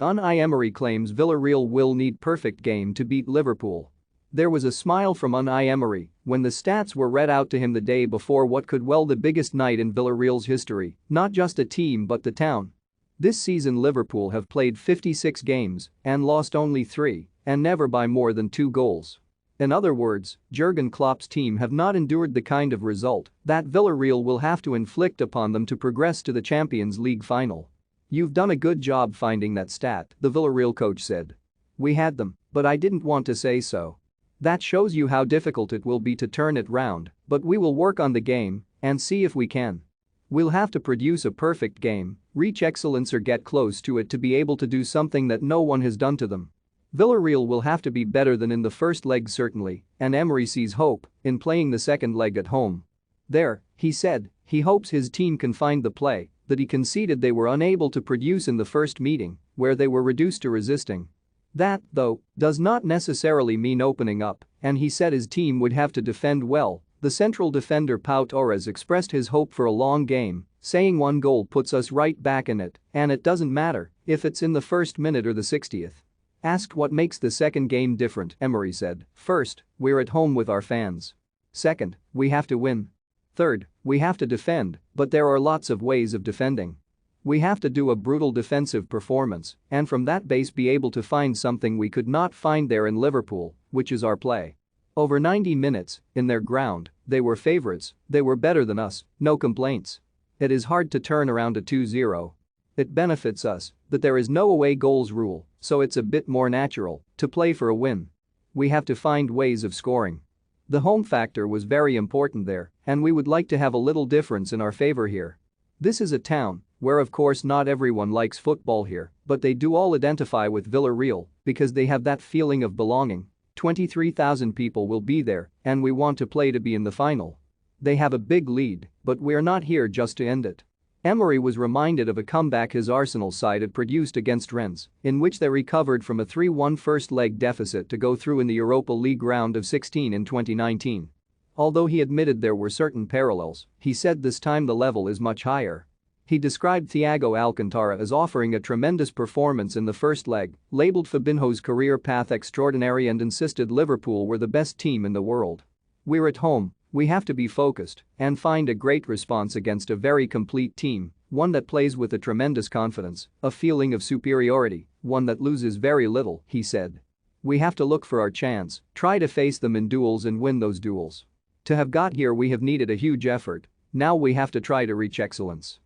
Unai Emery claims Villarreal will need perfect game to beat Liverpool. There was a smile from Unai Emery when the stats were read out to him the day before what could well the biggest night in Villarreal's history, not just a team but the town. This season Liverpool have played 56 games and lost only 3, and never by more than 2 goals. In other words, Jurgen Klopp's team have not endured the kind of result that Villarreal will have to inflict upon them to progress to the Champions League final. "You've done a good job finding that stat," the Villarreal coach said. "We had them, but I didn't want to say so. That shows you how difficult it will be to turn it round, but we will work on the game and see if we can. We'll have to produce a perfect game, reach excellence or get close to it to be able to do something that no one has done to them. Villarreal will have to be better than in the first leg certainly, and Emery sees hope in playing the second leg at home. There, he said, he hopes his team can find the play that he conceded they were unable to produce in the first meeting, where they were reduced to resisting. That, though, does not necessarily mean opening up, and he said his team would have to defend well. The central defender Pau Torres expressed his hope for a long game, saying 1 goal puts us right back in it, and it doesn't matter if it's in the first minute or the 60th. Asked what makes the second game different, Emery said, "First, we're at home with our fans. Second, we have to win. Third, we have to defend, but there are lots of ways of defending. We have to do a brutal defensive performance and from that base be able to find something we could not find there in Liverpool, which is our play. Over 90 minutes, in their ground, they were favorites, they were better than us, no complaints. It is hard to turn around a 2-0. It benefits us that there is no away goals rule, so it's a bit more natural to play for a win. We have to find ways of scoring. The home factor was very important there, and we would like to have a little difference in our favor here. This is a town where of course not everyone likes football here, but they do all identify with Villarreal because they have that feeling of belonging. 23,000 people will be there, and we want to play to be in the final. They have a big lead, but we're not here just to end it." Emery was reminded of a comeback his Arsenal side had produced against Rennes, in which they recovered from a 3-1 first-leg deficit to go through in the Europa League round of 16 in 2019. Although he admitted there were certain parallels, he said this time the level is much higher. He described Thiago Alcantara as offering a tremendous performance in the first leg, labeled Fabinho's career path extraordinary and insisted Liverpool were the best team in the world. "We're at home, we have to be focused and find a great response against a very complete team, one that plays with a tremendous confidence, a feeling of superiority, one that loses very little," he said. "We have to look for our chance, try to face them in duels and win those duels. To have got here we have needed a huge effort, now we have to try to reach excellence."